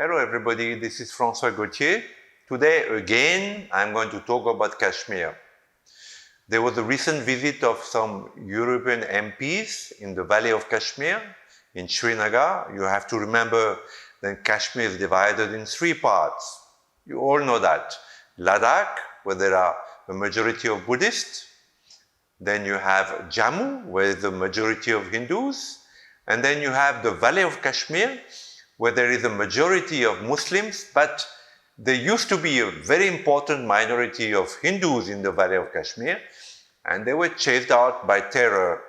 Hello everybody, this is François Gauthier. Today again I'm going to talk about Kashmir. There was a recent visit of some European MPs in the Valley of Kashmir in Srinagar. You have to remember that Kashmir is divided in three parts. You all know that. Ladakh, where there are a majority of Buddhists. Then you have Jammu, where the majority of Hindus. And then you have the Valley of Kashmir, where there is a majority of Muslims, but there used to be a very important minority of Hindus in the Valley of Kashmir, and they were chased out by terror.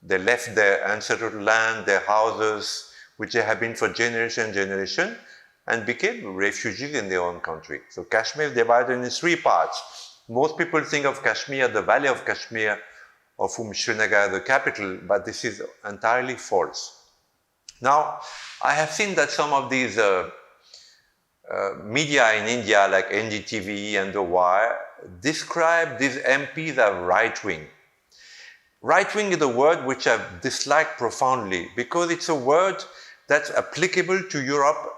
They left their ancestral land, their houses, which they have been for generation, and became refugees in their own country. So Kashmir is divided into three parts. Most people think of Kashmir, the Valley of Kashmir, of whom Srinagar is the capital, but this is entirely false. Now, I have seen that some of these media in India, like NDTV and The Wire, describe these MPs as right-wing. Right-wing is a word which I dislike profoundly because it's a word that's applicable to Europe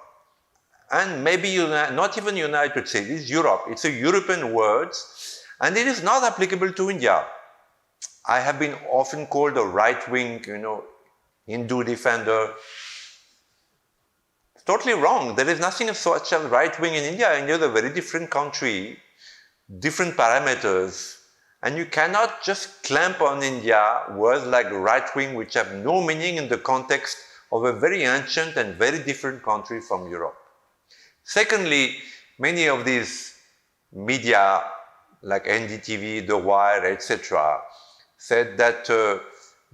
and maybe not even United States, it's Europe. It's a European word and it is not applicable to India. I have been often called a right-wing, Hindu defender. It's totally wrong. There is nothing such as right-wing in India. India is a very different country, different parameters, and you cannot just clamp on India words like right-wing which have no meaning in the context of a very ancient and very different country from Europe. Secondly, many of these media like NDTV, The Wire, etc., said that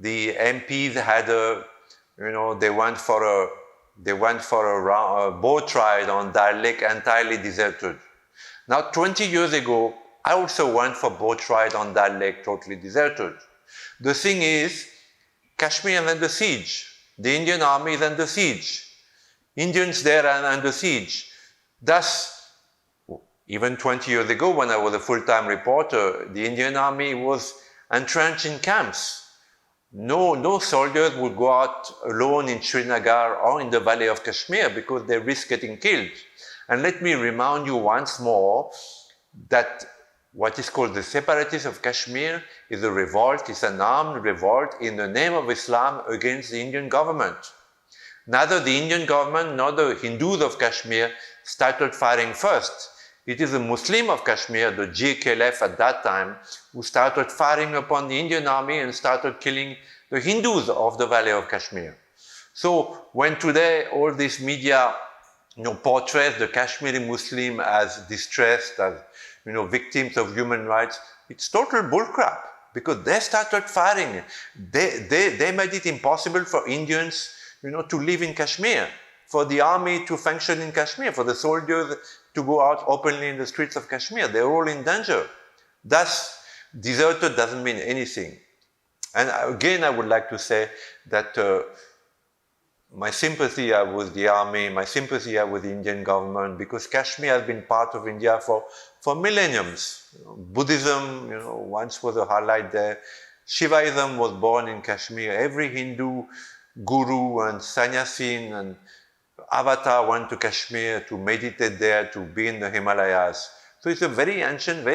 the MPs had they went for a boat ride on Dal Lake entirely deserted. Now 20 years ago, I also went for a boat ride on Dal Lake totally deserted. The thing is, Kashmir is under siege. The Indian army is under siege. Indians there are under siege. Thus, even 20 years ago when I was a full-time reporter, the Indian army was entrenched in camps. No soldiers would go out alone in Srinagar or in the Valley of Kashmir because they risk getting killed. And let me remind you once more that what is called the separatists of Kashmir is a revolt, is an armed revolt in the name of Islam against the Indian government. Neither the Indian government nor the Hindus of Kashmir started firing first. It is the Muslim of Kashmir, the GKLF at that time, who started firing upon the Indian army and started killing the Hindus of the Valley of Kashmir. So when today all this media portrays the Kashmiri Muslim as distressed, as victims of human rights, it's total bullcrap because they started firing. They made it impossible for Indians to live in Kashmir, for the army to function in Kashmir, for the soldiers to go out openly in the streets of Kashmir. They're all in danger. Thus, deserted doesn't mean anything. And again, I would like to say that my sympathy are with the army, my sympathy are with the Indian government, because Kashmir has been part of India for millenniums. Buddhism, once was a highlight there. Shivaism was born in Kashmir. Every Hindu guru and sannyasin and avatar went to Kashmir to meditate there, to be in the Himalayas. So it's a very ancient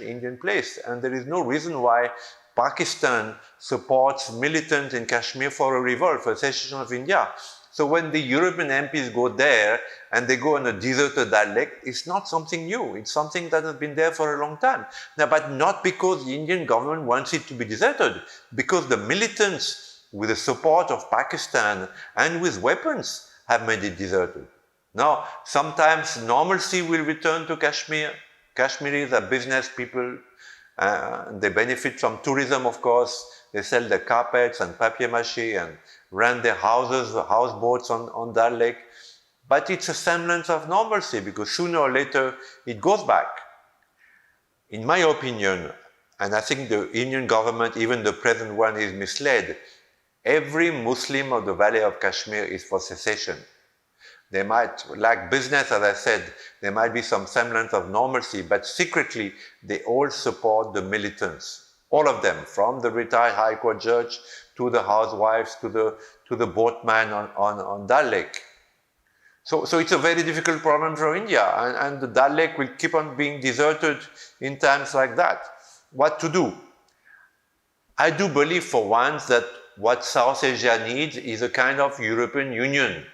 Indian place. And there is no reason why Pakistan supports militants in Kashmir for a revolt, for secession of India. So when the European MPs go there and they go on a deserted Dal Lake, it's not something new. It's something that has been there for a long time. Now, but not because the Indian government wants it to be deserted, because the militants, with the support of Pakistan and with weapons, have made it deserted. Now, sometimes normalcy will return to Kashmir. Kashmiris are business people. They benefit from tourism, of course. They sell their carpets and papier-mâché and rent their houses, houseboats on Dal Lake. But it's a semblance of normalcy because sooner or later it goes back. In my opinion, and I think the Indian government, even the present one, is misled, every Muslim of the Valley of Kashmir is for secession. They might, like business, as I said, there might be some semblance of normalcy, but secretly, they all support the militants. All of them, from the retired High Court judge to the housewives to the boatman on Dal Lake. So it's a very difficult problem for India, and the Dal Lake will keep on being deserted in times like that. What to do? I do believe for once that what South Asia needs is a kind of European Union.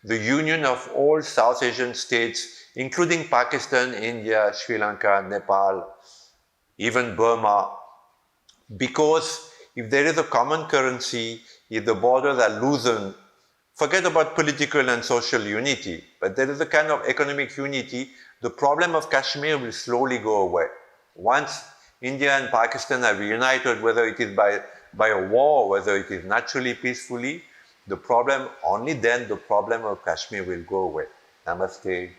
The union of all South Asian states, including Pakistan, India, Sri Lanka, Nepal, even Burma, because if there is a common currency, if the borders are loosened, forget about political and social unity, but there is a kind of economic unity, the problem of Kashmir will slowly go away. Once India and Pakistan are reunited, whether it is by a war, whether it is naturally, peacefully, the problem, only then the problem of Kashmir will go away. Namaste.